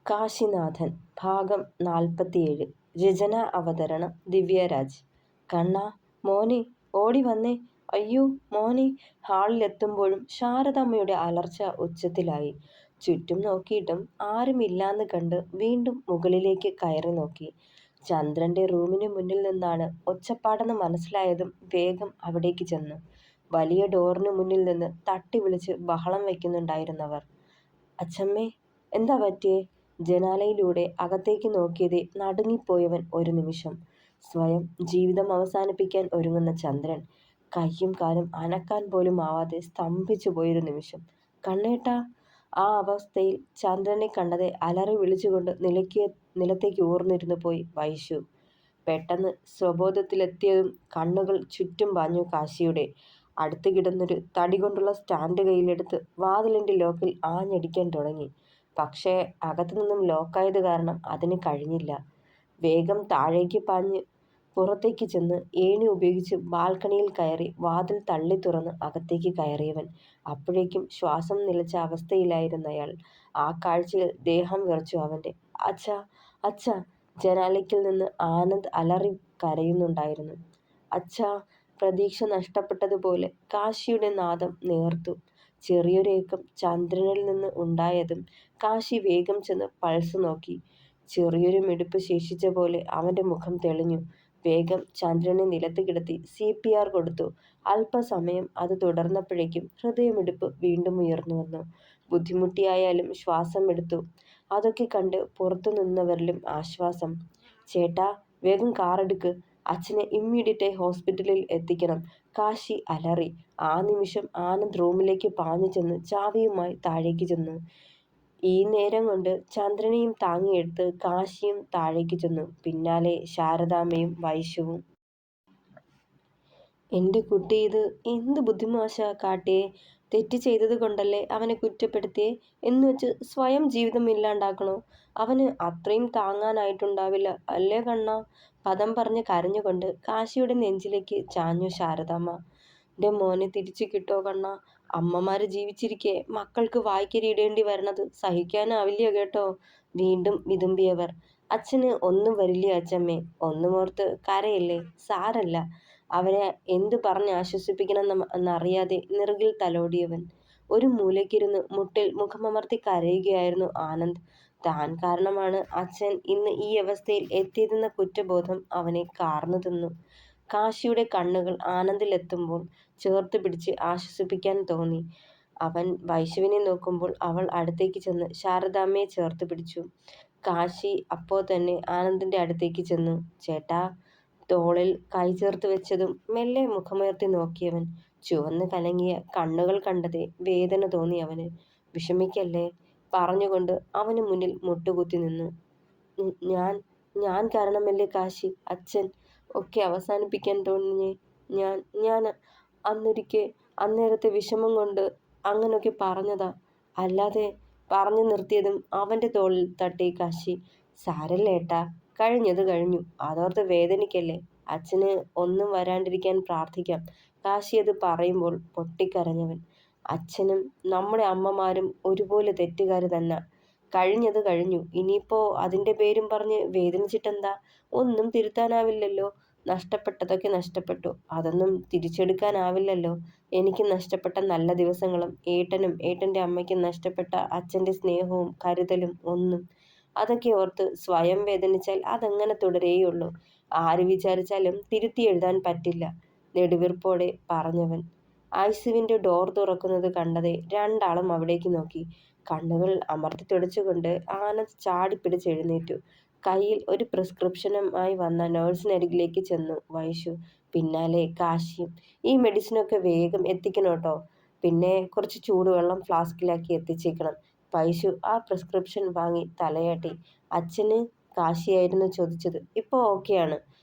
കാശിനാഥൻ ഭാഗം 47. രചന അവതരണം ദിവ്യരാജ്. കണ്ണാ, മോനെ, ഓടി വന്നേ. അയ്യോ മോനെ. ഹാളിലെത്തുമ്പോഴും ശാരദാമ്മയുടെ അലർച്ച ഉച്ചത്തിലായി. ചുറ്റും നോക്കിയിട്ടും ആരുമില്ലാന്ന് കണ്ട് വീണ്ടും മുകളിലേക്ക് കയറി നോക്കി. ചന്ദ്രന്റെ റൂമിന് മുന്നിൽ നിന്നാണ് ഒച്ചപ്പാടെന്ന് മനസ്സിലായതും വേഗം അവിടേക്ക് ചെന്നു. വലിയ ഡോറിന് മുന്നിൽ നിന്ന് തട്ടി വിളിച്ച് ബഹളം വയ്ക്കുന്നുണ്ടായിരുന്നവർ. അച്ഛമ്മേ, എന്താ പറ്റിയേ? ജനാലയിലൂടെ അകത്തേക്ക് നോക്കിയതേ നടുങ്ങിപ്പോയവൻ ഒരു നിമിഷം. സ്വയം ജീവിതം അവസാനിപ്പിക്കാൻ ഒരുങ്ങുന്ന ചന്ദ്രൻ കയ്യും കാലും അനക്കാൻ പോലും ആവാതെ സ്തംഭിച്ചു പോയൊരു നിമിഷം. കണ്ണേട്ടാ! ആ അവസ്ഥയിൽ ചന്ദ്രനെ കണ്ടതെ അലറി വിളിച്ചുകൊണ്ട് നിലത്തേക്ക് ഊർന്നിരുന്നു പോയി വൈശു. പെട്ടെന്ന് സ്വബോധത്തിലെത്തിയതും കണ്ണുകൾ ചുറ്റും പാഞ്ഞു കാശിയുടെ. അടുത്ത് കിടന്നൊരു തടി കൊണ്ടുള്ള സ്റ്റാൻഡ് കയ്യിലെടുത്ത് വാതിലിന്റെ ലോക്കിൽ ആഞ്ഞടിക്കാൻ തുടങ്ങി. പക്ഷേ അകത്തുനിന്നും ലോക്കായത് കാരണം അതിന് കഴിഞ്ഞില്ല. വേഗം താഴേക്ക് പാഞ്ഞ് പുറത്തേക്ക് ചെന്ന് ഏണി ഉപയോഗിച്ച് ബാൽക്കണിയിൽ കയറി വാതിൽ തള്ളി തുറന്ന് അകത്തേക്ക് കയറിയവൻ അപ്പോഴേക്കും ശ്വാസം നിലച്ച അവസ്ഥയിലായിരുന്നയാൾ. ആ കാഴ്ചയിൽ ദേഹം വിറച്ചു അവന്റെ. അച്ഛാ, അച്ഛാ! ജനാലയ്ക്കിൽ നിന്ന് ആനന്ദ് അലറി കരയുന്നുണ്ടായിരുന്നു. അച്ഛാ! പ്രതീക്ഷ നഷ്ടപ്പെട്ടതുപോലെ കാശിയുടെ നാദം നേർത്തു. ചെറിയൊരേക്കം ചന്ദ്രനിൽ നിന്ന് ഉണ്ടായതും കാശി വേഗം ചെന്ന് പൾസ് നോക്കി. ചെറിയൊരു മിടിപ്പ് ശേഷിച്ച പോലെ അവന്റെ മുഖം തെളിഞ്ഞു. വേഗം ചന്ദ്രനെ നിലത്ത് കിടത്തി CPR കൊടുത്തു. അല്പസമയം അത് തുടർന്നപ്പോഴേക്കും ഹൃദയമിടിപ്പ് വീണ്ടും ഉയർന്നു വന്നു. ബുദ്ധിമുട്ടിയായാലും ശ്വാസം എടുത്തു. അതൊക്കെ കണ്ട് പുറത്തു നിന്നവരിലും ആശ്വാസം. ചേട്ടാ, വേഗം കാറെടുക്ക്. അച്ഛനെ ഇമ്മീഡിയറ്റായി ഹോസ്പിറ്റലിൽ എത്തിക്കണം, കാശി അലറി. ആ നിമിഷം ആനന്ദ് റൂമിലേക്ക് പാഞ്ഞു ചെന്ന് ചാവിയുമായി താഴേക്ക് ചെന്നു. ഈ നേരം കൊണ്ട് ചന്ദ്രനെയും താങ്ങിയെടുത്ത് കാശിയും താഴേക്ക് ചെന്നു. പിന്നാലെ ശാരദാമ്മയും വൈശുവും. എൻ്റെ കുട്ടി ഇത് എന്ത് ബുദ്ധിമോശ കാട്ടിയേ? തെറ്റ് ചെയ്തത് കൊണ്ടല്ലേ അവനെ കുറ്റപ്പെടുത്തിയേ എന്ന് വെച്ച് സ്വയം ജീവിതം ഇല്ലാണ്ടാക്കണോ? അവന് അത്രയും താങ്ങാനായിട്ടുണ്ടാവില്ല അല്ലേ കണ്ണാ? പദം പറഞ്ഞ് കരഞ്ഞുകൊണ്ട് കാശിയുടെ നെഞ്ചിലേക്ക് ചാഞ്ഞു ശാരദാമ്മ. എൻ്റെ മോനെ തിരിച്ചു കിട്ടോ കണ്ണാ? അമ്മമാര് ജീവിച്ചിരിക്കെ മക്കൾക്ക് വായ്ക്കരിയിടേണ്ടി വരണത് സഹിക്കാനാവില്ല കേട്ടോ. വീണ്ടും വിതുമ്പിയവർ. അച്ഛന് ഒന്നും വരില്ല അച്ഛമ്മേ, ഒന്നുമോർത്ത് കരയല്ലേ, സാരല്ല. അവനെ എന്തു പറഞ്ഞ് ആശ്വസിപ്പിക്കണം എന്നറിയാതെ നെറുകിൽ തലോടിയവൻ. ഒരു മൂലയ്ക്കിരുന്ന് മുട്ടിൽ മുഖമമർത്തി കരയുകയായിരുന്നു ആനന്ദ്. താൻ കാരണമാണ് അച്ഛൻ ഇന്ന് ഈ അവസ്ഥയിൽ എത്തിയതെന്ന കുറ്റബോധം അവനെ കാർന്നു തിന്നു. കാശിയുടെ കണ്ണുകൾ ആനന്ദിലെത്തുമ്പോൾ ചേർത്ത് പിടിച്ച് ആശ്വസിപ്പിക്കാൻ തോന്നി. അവൻ വൈശുവിനെ നോക്കുമ്പോൾ അവൾ അടുത്തേക്ക് ചെന്ന് ശാരദാമ്മയെ ചേർത്ത് പിടിച്ചു. കാശി അപ്പോൾ തന്നെ ആനന്ദിന്റെ അടുത്തേക്ക് ചെന്നു. ചേട്ടാ! തോളിൽ കൈ ചേർത്ത് വെച്ചതും മെല്ലെ മുഖമുയർത്തി നോക്കിയവൻ. ചുവന്ന് കലങ്ങിയ കണ്ണുകൾ കണ്ടതേ വേദന തോന്നി അവന്. വിഷമിക്കല്ലേ പറഞ്ഞുകൊണ്ട് അവന് മുന്നിൽ മുട്ടുകുത്തി നിന്നു. ഞാൻ ഞാൻ കാരണമല്ലേ കാശി അച്ഛൻ ഒക്കെ അവസാനിപ്പിക്കാൻ തോന്നിയേ? ഞാൻ അന്നേരത്തെ വിഷമം കൊണ്ട് അങ്ങനൊക്കെ പറഞ്ഞതാ, അല്ലാതെ. പറഞ്ഞു നിർത്തിയതും അവന്റെ തോളിൽ തട്ടി കാശി. സാരല്ല ഏട്ടാ, കഴിഞ്ഞത് കഴിഞ്ഞു, അതോർത്ത് വേദനിക്കല്ലേ. അച്ഛന് ഒന്നും വരാണ്ടിരിക്കാൻ പ്രാർത്ഥിക്കാം. കാശി അത് പറയുമ്പോൾ പൊട്ടിക്കരഞ്ഞവൻ. അച്ഛനും നമ്മുടെ അമ്മമാരും ഒരുപോലെ തെറ്റുകാര് തന്നെ. കഴിഞ്ഞത് കഴിഞ്ഞു, ഇനിയിപ്പോ അതിന്റെ പേരും പറഞ്ഞ് വേദനിച്ചിട്ടെന്താ? ഒന്നും തിരുത്താനാവില്ലല്ലോ. നഷ്ടപ്പെട്ടതൊക്കെ നഷ്ടപ്പെട്ടു, അതൊന്നും തിരിച്ചെടുക്കാനാവില്ലല്ലോ. എനിക്ക് നഷ്ടപ്പെട്ട നല്ല ദിവസങ്ങളും ഏട്ടനും ഏട്ടന്റെ അമ്മയ്ക്കും നഷ്ടപ്പെട്ട അച്ഛന്റെ സ്നേഹവും കരുതലും ഒന്നും. അതൊക്കെ ഓർത്ത് സ്വയം വേദനിച്ചാൽ അതങ്ങനെ തുടരേയുള്ളൂ. ആര് വിചാരിച്ചാലും തിരുത്തി എഴുതാൻ പറ്റില്ല, നെടുവീർപ്പോടെ പറഞ്ഞവൻ. ഐസിയുവിന്റെ ഡോർ തുറക്കുന്നത് കണ്ടതേ രണ്ടാളും അവിടേക്ക് നോക്കി. കണ്ണുകൾ അമർത്തി തുടച്ചുകൊണ്ട് ആനന്ദ് ചാടിപ്പിടിച്ചെഴുന്നേറ്റു. കയ്യിൽ ഒരു പ്രിസ്ക്രിപ്ഷനുമായി വന്ന നേഴ്സിനരികിലേക്ക് ചെന്നു വൈശു. പിന്നാലെ കാശിയും. ഈ മെഡിസിനൊക്കെ വേഗം എത്തിക്കണോട്ടോ. പിന്നെ കുറച്ച് ചൂടുവെള്ളം ഫ്ലാസ്കിലാക്കി എത്തിച്ചേക്കണം. വൈശു ആ പ്രിസ്ക്രിപ്ഷൻ വാങ്ങി തലയാട്ടി. അച്ഛന്? കാശിയായിരുന്നു ചോദിച്ചത്. ഇപ്പോൾ ഓക്കെയാണ്.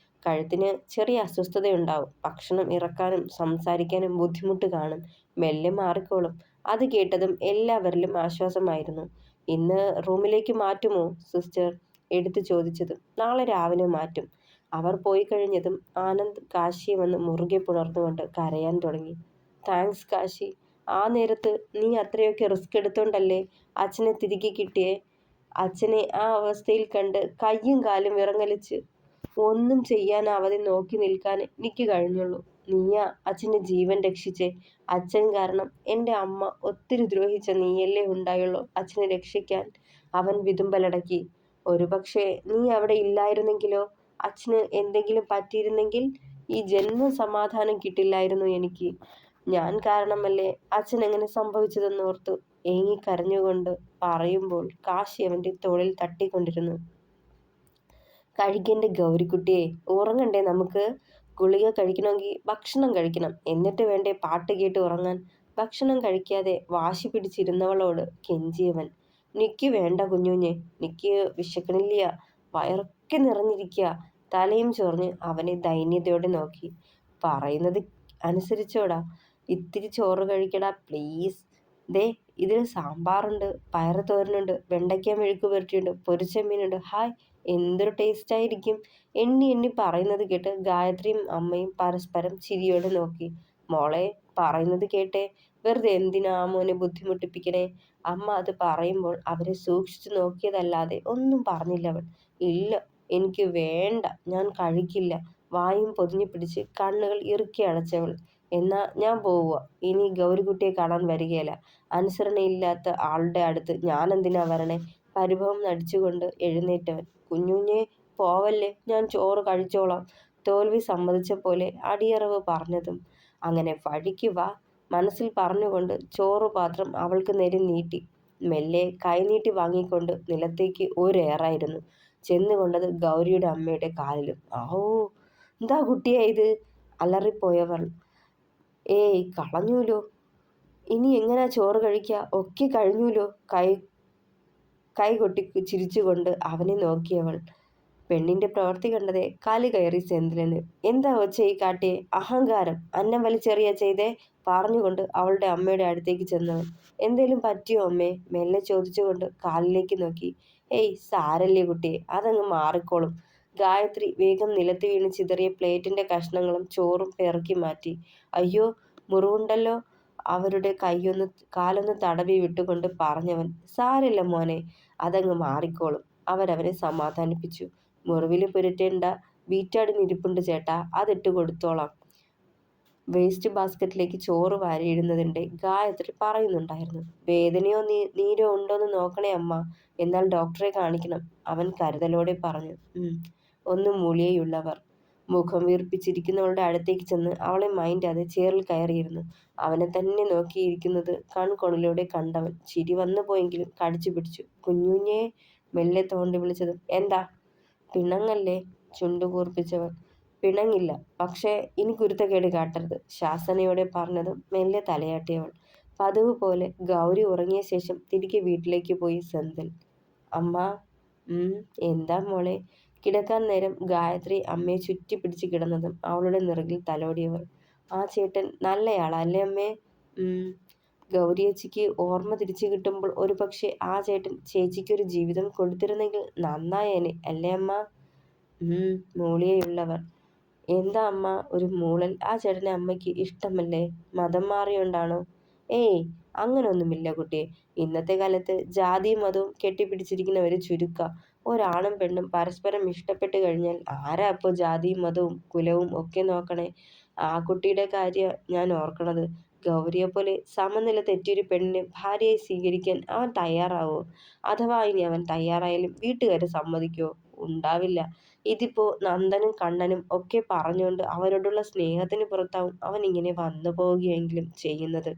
കഴുത്തിന് ചെറിയ അസ്വസ്ഥതയുണ്ടാവും, ഭക്ഷണം ഇറക്കാനും സംസാരിക്കാനും ബുദ്ധിമുട്ട് കാണും, മെല്ലെ മാറിക്കോളും. അത് കേട്ടതും എല്ലാവരിലും ആശ്വാസമായിരുന്നു. ഇന്ന് റൂമിലേക്ക് മാറ്റുമോ സിസ്റ്റർ? എടുത്തു ചോദിച്ചത്. നാളെ രാവിലെ മാറ്റും. അവർ പോയി കഴിഞ്ഞതും ആനന്ദ് കാശിയെ വന്ന് മുറുകെ പുണർന്നുകൊണ്ട് കരയാൻ തുടങ്ങി. താങ്ക്സ് കാശി. ആ നേരത്ത് നീ അത്രയൊക്കെ റിസ്ക് എടുത്തോണ്ടല്ലേ അച്ഛനെ തിരികെ കിട്ടിയേ. അച്ഛനെ ആ അവസ്ഥയിൽ കണ്ട് കയ്യും കാലും വിറങ്ങലിച്ച് ഒന്നും ചെയ്യാനാവാതെ നോക്കി നിൽക്കാൻ എനിക്ക് കഴിഞ്ഞുള്ളൂ. നീയാ അച്ഛൻ്റെ ജീവൻ രക്ഷിച്ചേ. അച്ഛൻ കാരണം എൻ്റെ അമ്മ ഒത്തിരി ദ്രോഹിച്ച നീയല്ലേ ഉണ്ടായുള്ളൂ അച്ഛനെ രക്ഷിക്കാൻ. അവൻ വിതുമ്പലടക്കി. ഒരുപക്ഷെ നീ അവിടെ ഇല്ലായിരുന്നെങ്കിലോ, അച്ഛന് എന്തെങ്കിലും പറ്റിയിരുന്നെങ്കിൽ ഈ ജന്മം സമാധാനം കിട്ടില്ലായിരുന്നു എനിക്ക്. ഞാൻ കാരണമല്ലേ അച്ഛൻ എങ്ങനെ സംഭവിച്ചതെന്നോർത്തു ഏങ്ങിക്കരഞ്ഞുകൊണ്ട് പറയുമ്പോൾ കാശി അവൻ്റെ തോളിൽ തട്ടിക്കൊണ്ടിരുന്നു. കഴിക്കൻ്റെ ഗൗരിക്കുട്ടിയെ, ഉറങ്ങണ്ടേ നമുക്ക്? ഗുളിക കഴിക്കണമെങ്കിൽ ഭക്ഷണം കഴിക്കണം, എന്നിട്ട് വേണ്ടേ പാട്ട് കേട്ട് ഉറങ്ങാൻ? ഭക്ഷണം കഴിക്കാതെ വാശി പിടിച്ചിരുന്നവളോട് കെഞ്ചിയവൻ. നിക്ക് വേണ്ട കുഞ്ഞുഞ്ഞെ, നിക്ക് വിശക്കണില്ല, വയറൊക്കെ നിറഞ്ഞിരിക്കുക. തലയും ചൊറിഞ്ഞ് അവനെ ദൈന്യതയോടെ നോക്കി. പറയുന്നത് അനുസരിച്ചോടാ, ഇത്തിരി ചോറ് കഴിക്കടാ പ്ലീസ്. ദേ ഇതിൽ സാമ്പാറുണ്ട്, പയറ് തോരനുണ്ട്, വെണ്ടയ്ക്ക മെഴുക്ക് പുരട്ടിയുണ്ട്, പൊരിച്ച മീനുണ്ട്. ഹായ്, എന്തൊരു ടേസ്റ്റ് ആയിരിക്കും. എണ്ണി എണ്ണി പറയുന്നത് കേട്ട് ഗായത്രിയും അമ്മയും പരസ്പരം ചിരിയോടെ നോക്കി. മോളെ, പറയുന്നത് കേട്ടെ, വെറുതെ എന്തിനാ മോനെ ബുദ്ധിമുട്ടിപ്പിക്കണേ? അമ്മ അത് പറയുമ്പോൾ അവരെ സൂക്ഷിച്ചു നോക്കിയതല്ലാതെ ഒന്നും പറഞ്ഞില്ലവൾ. ഇല്ല, എനിക്ക് വേണ്ട, ഞാൻ കഴിക്കില്ല. വായും പൊതിഞ്ഞു പിടിച്ച് കണ്ണുകൾ ഇറുക്കി അടച്ചവൾ. എന്നാ ഞാൻ പോവുക, ഇനി ഗൗരിക്കുട്ടിയെ കാണാൻ വരികയില്ല. അനുസരണയില്ലാത്ത ആളുടെ അടുത്ത് ഞാൻ എന്തിനാ വരണേ? പരിഭവം നടിച്ചുകൊണ്ട് എഴുന്നേറ്റവൻ. കുഞ്ഞുഞ്ഞെ, പോവല്ലേ, ഞാൻ ചോറ് കഴിച്ചോളാം. തോൽവി സമ്മതിച്ച പോലെ അടിയറവ് പറഞ്ഞതും അങ്ങനെ വഴിക്ക് വാ മനസ്സിൽ പറഞ്ഞുകൊണ്ട് ചോറുപാത്രം അവൾക്ക് നേരെ നീട്ടി. മെല്ലെ കൈനീട്ടി വാങ്ങിക്കൊണ്ട് നിലത്തേക്ക് ഒരേറായിരുന്നു. ചെന്നുകൊണ്ടത് ഗൗരിയുടെ അമ്മയുടെ കാലിലും. ആവോ, എന്താ കുട്ടിയാ ഇത്? അലറിപ്പോയവൾ. ഏയ്, കളഞ്ഞൂലോ, ഇനി എങ്ങനാ ചോറ് കഴിക്കുക? ഒക്കെ കഴിഞ്ഞൂലോ. കൈ കൊട്ടി ചിരിച്ചുകൊണ്ട് അവനെ നോക്കിയവൾ. പെണ്ണിന്റെ പ്രവൃത്തി കണ്ടതേ കാല് കയറി സെന്തിലിന്. എന്താ ഒച്ച ഈ കാട്ടിയെ? അഹങ്കാരം, അന്നം വലിച്ചെറിയ ചെയ്തേ, പറഞ്ഞുകൊണ്ട് അവളുടെ അമ്മയുടെ അടുത്തേക്ക് ചെന്നവൻ. എന്തേലും പറ്റിയോ അമ്മേ? മെല്ലെ ചോദിച്ചുകൊണ്ട് കാലിലേക്ക് നോക്കി. ഏയ് സാരല്ലേ കുട്ടിയെ, അതങ്ങ് മാറിക്കോളും. ഗായത്രി വേഗം നിലത്ത് വീണ് ചിതറിയ പ്ലേറ്റിന്റെ കഷ്ണങ്ങളും ചോറും പെറുക്കി മാറ്റി. അയ്യോ, മുറിവുണ്ടല്ലോ. അവരുടെ കാലൊന്ന് തടവി വിട്ടുകൊണ്ട് പറഞ്ഞവൻ. സാരില്ല മോനെ, അതങ്ങ് മാറിക്കോളും. അവരവനെ സമാധാനിപ്പിച്ചു. മുറിവിൽ പുരട്ടേണ്ട ബീറ്റാഡിന് ഇരിപ്പുണ്ട് ചേട്ടാ, അതിട്ട് കൊടുത്തോളാം. വേസ്റ്റ് ബാസ്ക്കറ്റിലേക്ക് ചോറ് വാരിയിടുന്നതിൻ്റെ ഗായത്രി പറയുന്നുണ്ടായിരുന്നു. വേദനയോ നീരോ ഉണ്ടോന്ന് നോക്കണേ അമ്മ, എന്നാൽ ഡോക്ടറെ കാണിക്കണം, അവൻ കരുതലോടെ പറഞ്ഞു. ഒന്ന് മൂളിയേയുള്ളവർ. മുഖം വീർപ്പിച്ചിരിക്കുന്നവളുടെ അടുത്തേക്ക് ചെന്ന് അവളെ മൈൻഡാതെ ചേറിൽ കയറിയിരുന്നു. അവനെ തന്നെ നോക്കിയിരിക്കുന്നത് കൺകോണിലൂടെ കണ്ടവൻ ചിരി വന്നു പോയെങ്കിലും കടിച്ചു പിടിച്ചു. കുഞ്ഞുഞ്ഞേ, മെല്ലെ തോണ്ടി വിളിച്ചതും. എന്താ? പിണങ്ങല്ലേ? ചുണ്ടു കൂർപ്പിച്ചവൻ. പിണങ്ങില്ല, പക്ഷേ ഇനി കുരുത്തക്കേട് കാട്ടരുത്, ശാസനയോടെ പറഞ്ഞതും മെല്ലെ തലയാട്ടിയവൾ. പതിവ് പോലെ ഗൗരി ഉറങ്ങിയ ശേഷം തിരികെ വീട്ടിലേക്ക് പോയി സെന്തിൽ. അമ്മ. എന്താ മോളെ? കിടക്കാൻ നേരം ഗായത്രി അമ്മയെ ചുറ്റിപ്പിടിച്ച് കിടന്നതും അവളുടെ നിറകിൽ തലോടിയവർ. ആ ചേട്ടൻ നല്ലയാളാ അല്ലേ അമ്മേ? ഗൗരിയേച്ചിക്ക് ഓർമ്മ തിരിച്ചു കിട്ടുമ്പോൾ ഒരുപക്ഷെ ആ ചേട്ടൻ ചേച്ചിക്കൊരു ജീവിതം കൊടുത്തിരുന്നെങ്കിൽ നന്നായേനെ അല്ലേ അമ്മ? മൂളിയേയുള്ളവർ. എന്താ അമ്മ ഒരു മൂളൽ? ആ ചേട്ടനെ അമ്മയ്ക്ക് ഇഷ്ടമല്ലേ? മതം മാറിയോണ്ടാണോ? ഏയ്, അങ്ങനൊന്നുമില്ല കുട്ടിയെ. ഇന്നത്തെ കാലത്ത് ജാതിയും മതവും കെട്ടിപ്പിടിച്ചിരിക്കുന്നവര് ചുരുക്ക. ഒരാണും പെണ്ണും പരസ്പരം ഇഷ്ടപ്പെട്ട് കഴിഞ്ഞാൽ ആരാ അപ്പോൾ ജാതിയും മതവും കുലവും ഒക്കെ നോക്കണേ? ആ കുട്ടിയുടെ കാര്യം ഞാൻ ഓർക്കണത്. ഗൗരിയെപ്പോലെ സമനില തെറ്റിയൊരു പെണ്ണിനെ ഭാര്യയായി സ്വീകരിക്കാൻ അവൻ തയ്യാറാവോ? അഥവാ ഇനി അവൻ തയ്യാറായാലും വീട്ടുകാര് സമ്മതിക്കുമോ? ഉണ്ടാവില്ല. ഇതിപ്പോ നന്ദനും കണ്ണനും ഒക്കെ പറഞ്ഞുകൊണ്ട് അവരോടുള്ള സ്നേഹത്തിന് പുറത്താവും അവൻ ഇങ്ങനെ വന്നു പോവുകയെങ്കിലും ചെയ്യുന്നത്.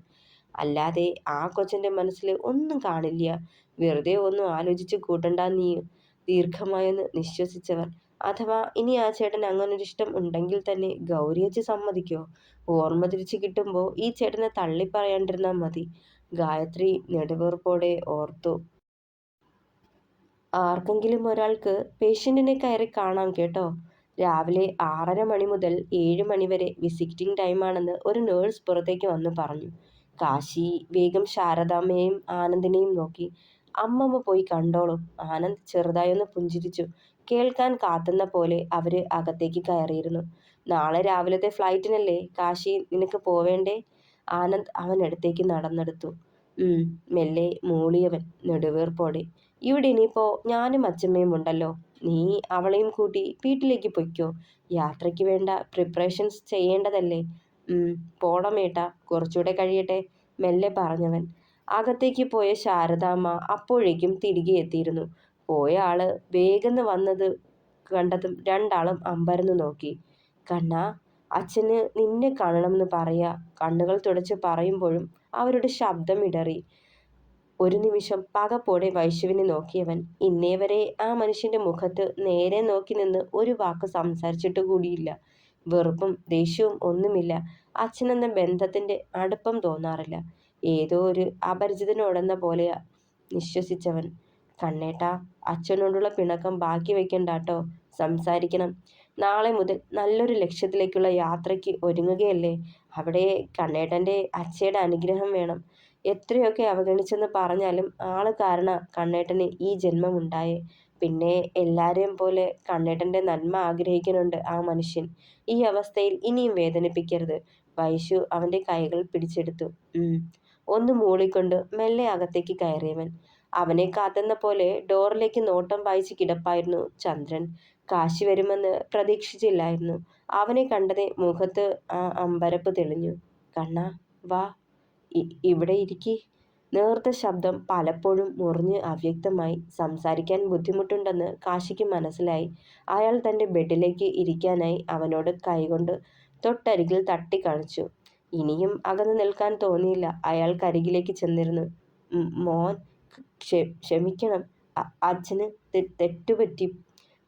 അല്ലാതെ ആ കൊച്ചന്റെ മനസ്സിൽ ഒന്നും കാണില്ല. വെറുതെ ഒന്നും ആലോചിച്ച് കൂട്ടണ്ട നീ. ദീർഘമായൊന്ന് നിശ്വസിച്ചവർ. അഥവാ ഇനി ആ ചേട്ടൻ അങ്ങനൊരിഷ്ടം ഉണ്ടെങ്കിൽ തന്നെ ഗൗരിയേച്ചി സമ്മതിക്കോ? ഓർമ്മ തിരിച്ചു കിട്ടുമ്പോൾ ഈ ചേട്ടനെ തള്ളിപ്പറയാണ്ടിരുന്നാൽ മതി. ഗായത്രി നെടുവീർപ്പോടെ ഓർത്തു. ആർക്കെങ്കിലും ഒരാൾക്ക് പേഷ്യന്റിനെ കയറി കാണാം കേട്ടോ. രാവിലെ 6:30 മണി മുതൽ 7 മണി വരെ വിസിറ്റിംഗ് ടൈമാണെന്ന് ഒരു നേഴ്സ് പുറത്തേക്ക് വന്ന് പറഞ്ഞു. കാശി വേഗം ശാരദാമ്മയെയും ആനന്ദിനെയും നോക്കി. അമ്മമ്മ പോയി കണ്ടോളൂ. ആനന്ദ് ചെറുതായൊന്ന് പുഞ്ചിരിച്ചു. കേൾക്കാൻ കാത്തുന്ന പോലെ അവര് അകത്തേക്ക് കയറിയിരുന്നു. നാളെ രാവിലത്തെ ഫ്ലൈറ്റിനല്ലേ കാശി നിനക്ക് പോവേണ്ടേ? ആനന്ദ് അവനടുത്തേക്ക് നടന്നെടുത്തു. ഉം മെല്ലെ മൂളിയവൻ നെടുവീർപ്പോടെ. ഇവിടെ ഇനിയിപ്പോ ഞാനും അച്ഛമ്മയും ഉണ്ടല്ലോ. നീ അവളെയും കൂട്ടി വീട്ടിലേക്ക് പൊയ്ക്കോ. യാത്രയ്ക്ക് വേണ്ട പ്രിപ്പറേഷൻസ് ചെയ്യേണ്ടതല്ലേ. പോണമേട്ടാ, കുറച്ചുകൂടെ കഴിയട്ടെ, മെല്ലെ പറഞ്ഞവൻ. അകത്തേക്ക് പോയ ശാരദാമ്മ അപ്പോഴേക്കും തിരികെ എത്തിയിരുന്നു. പോയ ആള് വേഗം വന്നത് കണ്ടതും രണ്ടാളും അമ്പരന്ന് നോക്കി. കണ്ണാ, അച്ഛന് നിന്നെ കാണണമെന്ന് പറയാ. കണ്ണുകൾ തുടച്ച് പറയുമ്പോഴും അവരുടെ ശബ്ദം ഇടറി. ഒരു നിമിഷം പകപ്പോടെ വൈശുവിനെ നോക്കിയവൻ ഇന്നേവരെ ആ മനുഷ്യന്റെ മുഖത്ത് നേരെ നോക്കി നിന്ന് ഒരു വാക്ക് സംസാരിച്ചിട്ട് കൂടിയില്ല. വെറുപ്പും ദേഷ്യവും ഒന്നുമില്ല. അച്ഛനെന്ന ബന്ധത്തിന്റെ അടുപ്പം തോന്നാറില്ല. ഏതോ ഒരു അപരിചിതനോടെന്ന പോലെയാ നിശ്വസിച്ചവൻ. കണ്ണേട്ടാ, അച്ഛനോടുള്ള പിണക്കം ബാക്കി വെക്കണ്ടാട്ടോ. സംസാരിക്കണം. നാളെ മുതൽ നല്ലൊരു ലക്ഷ്യത്തിലേക്കുള്ള യാത്രയ്ക്ക് ഒരുങ്ങുകയല്ലേ. അവിടെ കണ്ണേട്ടന്റെ അച്ഛയുടെ അനുഗ്രഹം വേണം. എത്രയൊക്കെ അവഗണിച്ചെന്ന് പറഞ്ഞാലും ആള് കാരണ കണ്ണേട്ടന് ഈ ജന്മം ഉണ്ടായേ. പിന്നെ എല്ലാരെയും പോലെ കണ്ണേട്ടന്റെ നന്മ ആഗ്രഹിക്കുന്നുണ്ട് ആ മനുഷ്യൻ. ഈ അവസ്ഥയിൽ ഇനിയും വേദനിപ്പിക്കരുത്. വൈശു അവന്റെ കൈകൾ പിടിച്ചെടുത്തു. ഒന്ന് മൂളിക്കൊണ്ട് മെല്ലെ അകത്തേക്ക് കയറിയവൻ. അവനെ കാത്തുന്ന പോലെ ഡോറിലേക്ക് നോട്ടം പായിച്ച് കിടപ്പായിരുന്നു ചന്ദ്രൻ. കാശി വരുമെന്ന് പ്രതീക്ഷിച്ചില്ലായിരുന്നു. അവനെ കണ്ടതേ മുഖത്ത് ആ അമ്പരപ്പ് തെളിഞ്ഞു. കണ്ണാ, വാ, ഇവിടെ ഇരിക്കി. നേർത്ത ശബ്ദം പലപ്പോഴും മുറിഞ്ഞ് അവ്യക്തമായി. സംസാരിക്കാൻ ബുദ്ധിമുട്ടുണ്ടെന്ന് കാശിക്ക് മനസ്സിലായി. അയാൾ തൻ്റെ ബെഡിലേക്ക് ഇരിക്കാനായി അവനോട് കൈകൊണ്ട് തൊട്ടരികിൽ തട്ടിക്കാണിച്ചു. ഇനിയും അകന്നു നിൽക്കാൻ തോന്നിയില്ല. അയാൾക്കരികിലേക്ക് ചെന്നിരുന്നു. മോൻ, ക്ഷമിക്കണം, അച്ഛന് തെറ്റുപറ്റി.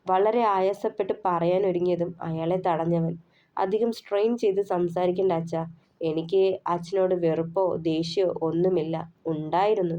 വളരെ ആയാസപ്പെട്ട് പറയാനൊരുങ്ങിയതും അയാളെ തടഞ്ഞവൻ. അധികം സ്ട്രെയിൻ ചെയ്ത് സംസാരിക്കേണ്ട അച്ഛാ. എനിക്ക് അച്ഛനോട് വെറുപ്പോ ദേഷ്യമോ ഒന്നുമില്ല. ഉണ്ടായിരുന്നു.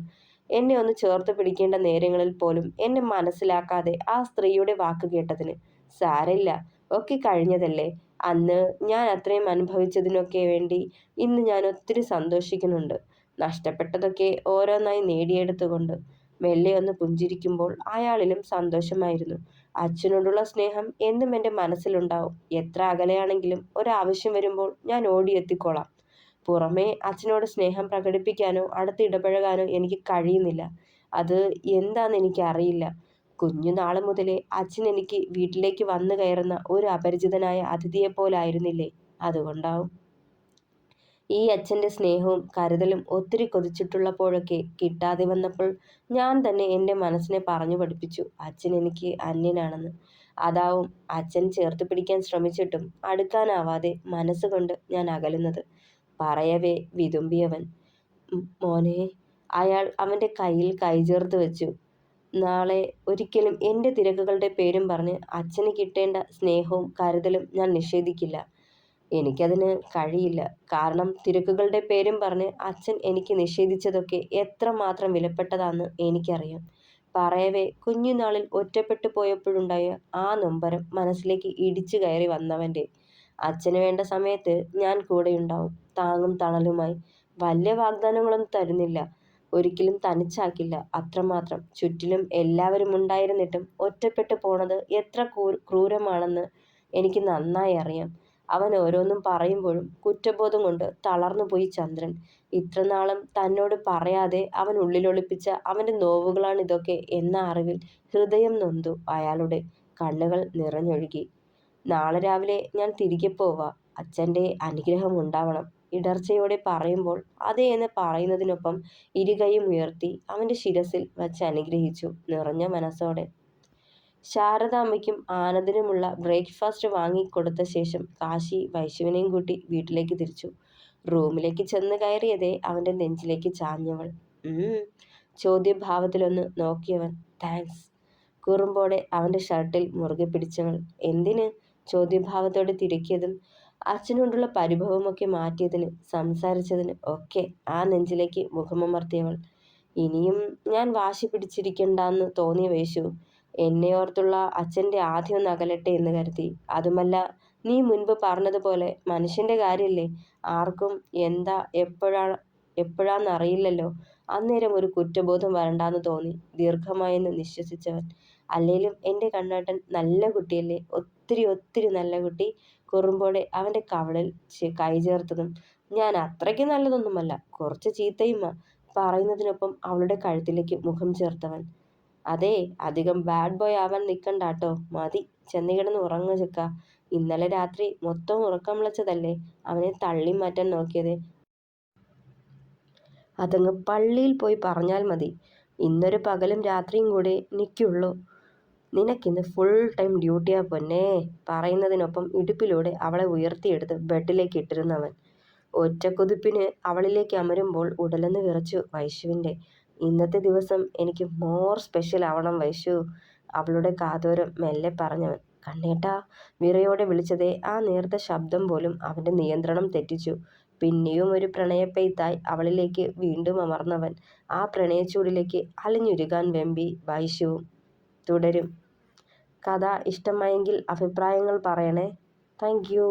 എന്നെ ഒന്ന് ചേർത്ത് പിടിക്കേണ്ട നേരങ്ങളിൽ പോലും എന്നെ മനസ്സിലാക്കാതെ ആ സ്ത്രീയുടെ വാക്ക് കേട്ടതിന്. സാരമില്ല, ഒക്കെ കഴിഞ്ഞതല്ലേ. അന്ന് ഞാൻ അത്രയും അനുഭവിച്ചതിനൊക്കെ വേണ്ടി ഇന്ന് ഞാൻ ഒത്തിരി സന്തോഷിക്കുന്നുണ്ട്. നഷ്ടപ്പെട്ടതൊക്കെ ഓരോന്നായി നേടിയെടുത്തുകൊണ്ട്. മെല്ലെ ഒന്ന് പുഞ്ചിരിക്കുമ്പോൾ അയാളിലും സന്തോഷമായിരുന്നു. അച്ഛനോടുള്ള സ്നേഹം എന്നും എൻ്റെ മനസ്സിലുണ്ടാവും. എത്ര അകലെയാണെങ്കിലും ഒരാവശ്യം വരുമ്പോൾ ഞാൻ ഓടിയെത്തിക്കോളാം. പുറമേ അച്ഛനോട് സ്നേഹം പ്രകടിപ്പിക്കാനോ അടുത്ത് ഇടപഴകാനോ എനിക്ക് കഴിയുന്നില്ല. അത് എന്താന്ന് എനിക്കറിയില്ല. കുഞ്ഞുനാള് മുതലേ അച്ഛൻ എനിക്ക് വീട്ടിലേക്ക് വന്നു കയറുന്ന ഒരു അപരിചിതനായ അതിഥിയെപ്പോലായിരുന്നില്ലേ. അതുകൊണ്ടാവും. ഈ അച്ഛൻ്റെ സ്നേഹവും കരുതലും ഒത്തിരി കൊതിച്ചിട്ടുള്ളപ്പോഴൊക്കെ കിട്ടാതെ വന്നപ്പോൾ ഞാൻ തന്നെ എൻ്റെ മനസ്സിനെ പറഞ്ഞു പഠിപ്പിച്ചു അച്ഛൻ എനിക്ക് അന്യനാണെന്ന്. അതാവും അച്ഛൻ ചേർത്ത് പിടിക്കാൻ ശ്രമിച്ചിട്ടും അടുക്കാനാവാതെ മനസ്സുകൊണ്ട് ഞാൻ അകലുന്നത്. പറയവേ വിതുമ്പിയവൻ. മോനെ. അയാൾ അവൻ്റെ കയ്യിൽ കൈചേർത്ത് വെച്ചു. നാളെ ഒരിക്കലും എൻ്റെ തിരക്കുകളുടെ പേരും പറഞ്ഞ് അച്ഛന് കിട്ടേണ്ട സ്നേഹവും കരുതലും ഞാൻ നിഷേധിക്കില്ല. എനിക്കതിന് കഴിയില്ല. കാരണം തിരക്കുകളുടെ പേരും പറഞ്ഞ് അച്ഛൻ എനിക്ക് നിഷേധിച്ചതൊക്കെ എത്രമാത്രം വിലപ്പെട്ടതാന്ന് എനിക്കറിയാം. പറയവേ കുഞ്ഞുനാളിൽ ഒറ്റപ്പെട്ടു പോയപ്പോഴുണ്ടായ ആ നൊമ്പരം മനസ്സിലേക്ക് ഇടിച്ചു കയറി വന്നവൻ്റെ. അച്ഛന് വേണ്ട സമയത്ത് ഞാൻ കൂടെയുണ്ടാവും, താങ്ങും തണലുമായി. വലിയ വാഗ്ദാനങ്ങളൊന്നും തരുന്നില്ല, ഒരിക്കലും തനിച്ചാക്കില്ല, അത്രമാത്രം. ചുറ്റിലും എല്ലാവരും ഉണ്ടായിരുന്നിട്ടും ഒറ്റപ്പെട്ടു പോണത് എത്ര ക്രൂരമാണെന്ന് എനിക്ക് നന്നായി അറിയാം. അവൻ ഓരോന്നും പറയുമ്പോഴും കുറ്റബോധം കൊണ്ട് തളർന്നുപോയി ചന്ദ്രൻ. ഇത്രനാളും തന്നോട് പറയാതെ അവൻ ഉള്ളിലൊളിപ്പിച്ച അവൻ്റെ നോവുകളാണിതൊക്കെ എന്ന അറിവിൽ ഹൃദയം നൊന്തു അയാളുടെ. കണ്ണുകൾ നിറഞ്ഞൊഴുകി. നാളെ രാവിലെ ഞാൻ തിരികെ പോവാ. അച്ഛൻ്റെ അനുഗ്രഹം ഉണ്ടാവണം. ഇടർച്ചയോടെ പറയുമ്പോൾ അതേ എന്ന് പറയുന്നതിനൊപ്പം ഇരുകൈയും ഉയർത്തി അവൻ്റെ ശിരസിൽ വച്ച് അനുഗ്രഹിച്ചു നിറഞ്ഞ മനസ്സോടെ. ശാരദാമ്മയ്ക്കും ആനന്ദിനുമുള്ള ബ്രേക്ക്ഫാസ്റ്റ് വാങ്ങിക്കൊടുത്ത ശേഷം കാശി വൈശുവിനെയും കൂട്ടി വീട്ടിലേക്ക് തിരിച്ചു. റൂമിലേക്ക് ചെന്ന് കയറിയതേ അവൻ്റെ നെഞ്ചിലേക്ക് ചാഞ്ഞവൾ. ചോദ്യഭാവത്തിലൊന്ന് നോക്കിയവൻ. താങ്ക്സ്. കുറുമ്പോടെ അവൻ്റെ ഷർട്ടിൽ മുറുകെ പിടിച്ചവൾ. എന്തിന്? ചോദ്യഭാവത്തോടെ തിരക്കിയതും അച്ഛനോടുള്ള പരിഭവമൊക്കെ മാറ്റിയതിന്, സംസാരിച്ചതിന് ഒക്കെ ആ നെഞ്ചിലേക്ക് മുഖമമർത്തിയവൾ. ഇനിയും ഞാൻ വാശി പിടിച്ചിരിക്കണ്ടെന്ന് തോന്നിയ വേശു. എന്നെ ഓർത്തുള്ള അച്ഛൻ്റെ ആദ്യം ഒന്ന് അകലട്ടെ എന്ന് കരുതി. അതുമല്ല, നീ മുൻപ് പറഞ്ഞതുപോലെ മനുഷ്യൻ്റെ കാര്യമല്ലേ, ആർക്കും എന്താ എപ്പോഴാന്നറിയില്ലല്ലോ. അന്നേരം ഒരു കുറ്റബോധം വരണ്ടാന്ന് തോന്നി ദീർഘമായെന്ന് നിശ്വസിച്ചവൻ. അല്ലേലും എൻ്റെ കണ്ണേട്ടൻ നല്ല കുട്ടിയല്ലേ, ഒത്തിരി ഒത്തിരി നല്ല കുട്ടി. കുറുമ്പോടെ അവൻ്റെ കവളിൽ കൈ ചേർത്തതും. ഞാൻ അത്രയ്ക്ക് നല്ലതൊന്നുമല്ല, കുറച്ച് ചീത്തയുമാ. പറയുന്നതിനൊപ്പം അവളുടെ കഴുത്തിലേക്ക് മുഖം ചേർത്തവൻ. അതെ, അധികം ബാഡ് ബോയ് ആവാൻ നിൽക്കണ്ടാട്ടോ. മതി, ചെന്ന് കിടന്ന് ഉറങ്ങ ചെക്ക. ഇന്നലെ രാത്രി മൊത്തം ഉറക്കം വിളച്ചതല്ലേ അവനെ തള്ളി മാറ്റാൻ നോക്കിയത്. അതങ്ങ് പള്ളിയിൽ പോയി പറഞ്ഞാൽ മതി. ഇന്നൊരു പകലും രാത്രിയും കൂടെ നിൽക്കുള്ളൂ. നിനക്കിന്ന് ഫുൾ ടൈം ഡ്യൂട്ടിയാ പൊന്നേ. പറയുന്നതിനൊപ്പം ഇടുപ്പിലൂടെ അവളെ ഉയർത്തിയെടുത്ത് ബെഡിലേക്ക് ഇട്ടിരുന്നവൻ. ഒറ്റക്കുതിപ്പിന് അവളിലേക്ക് അമരുമ്പോൾ ഉടലെന്ന് വിറച്ചു വൈശുവിൻ്റെ. ഇന്നത്തെ ദിവസം എനിക്ക് മോർ സ്പെഷ്യൽ ആവണം വൈശു, അവളുടെ കാതോരം മെല്ലെ പറഞ്ഞവൻ. കണ്ണേട്ടാ, വിറയോടെ വിളിച്ചതേ ആ നേർത്ത ശബ്ദം പോലും അവൻ്റെ നിയന്ത്രണം തെറ്റിച്ചു. പിന്നെയും ഒരു പ്രണയപ്പെയ്ത്തായി അവളിലേക്ക് വീണ്ടും അമർന്നവൻ. ആ പ്രണയച്ചൂടിലേക്ക് അലിഞ്ഞുരുകാൻ വെമ്പി വൈശുവും. തുടരും. കഥ ഇഷ്ടമായെങ്കിൽ അഭിപ്രായങ്ങൾ പറയണേ. Thank you.